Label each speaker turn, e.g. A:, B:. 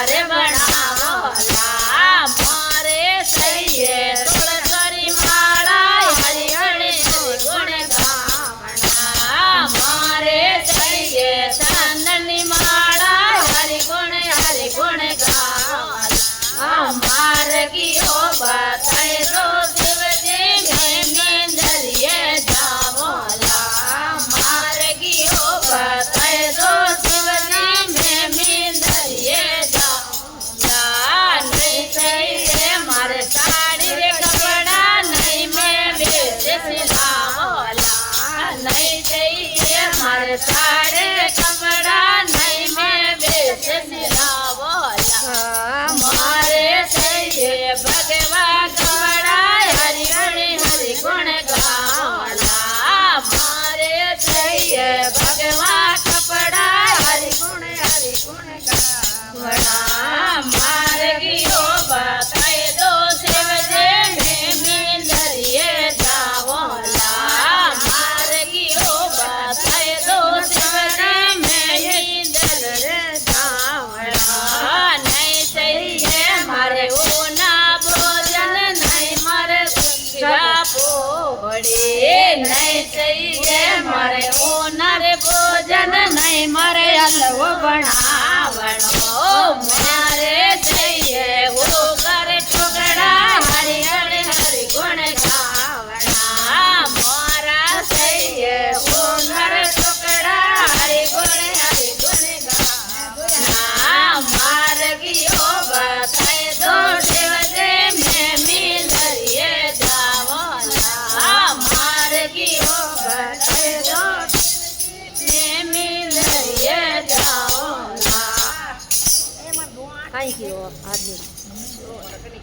A: રે બનાવોલા મારે સૈયે તુલસી માળા હરિ હરિ ગુણ ગાવણા મારે સૈયે ચંદની માળા હરિ ગુણ ગાવણા માર્ગીઓ બતાય દો શિવજી મેં દરિયે જાવોલા માર્ગીઓ બતાય દો શિવજી મેં દરિયે જાવોલા નહીં થઈએ મારે સાડી રે કપડા નહીં મેં બેસી લાવોલા નહીં થઈએ મારે સાડી કપડા નહીં મેં બેસી લાવોલા મારે સૈયે ભગવા કપડા હરિ હરિ ગુણ ગાવલા મારે સૈયે ભગવા કપડા હરિ ગુણ ગાવલા માર્ગીઓ બતાય દો શિવજી મેં દરિયે જાવોલા માર્ગીઓ બતાય દો શિવજી મેં દરિયે જાવલા નહીં થઈએ મારે ઓના ભોજન નહીં મારે પોડી નહીં થઈએ મારે ઓના રે ભોજન નહીં મારે હલવો બનાવણો મારે થઈએ ઓગર ટુકડા હરિ હરિ ગુણ ગાવણા મારા થઈએ ઓગર ટુકડા હરિ ગુણ ગાવણા માર્ગીઓ બતાય દો શિવજી મેં દરિયે જાવોલા માર્ગીઓ બતાય દો મેં દરિયે જાવોલા
B: કાંઈ ગયો આદમી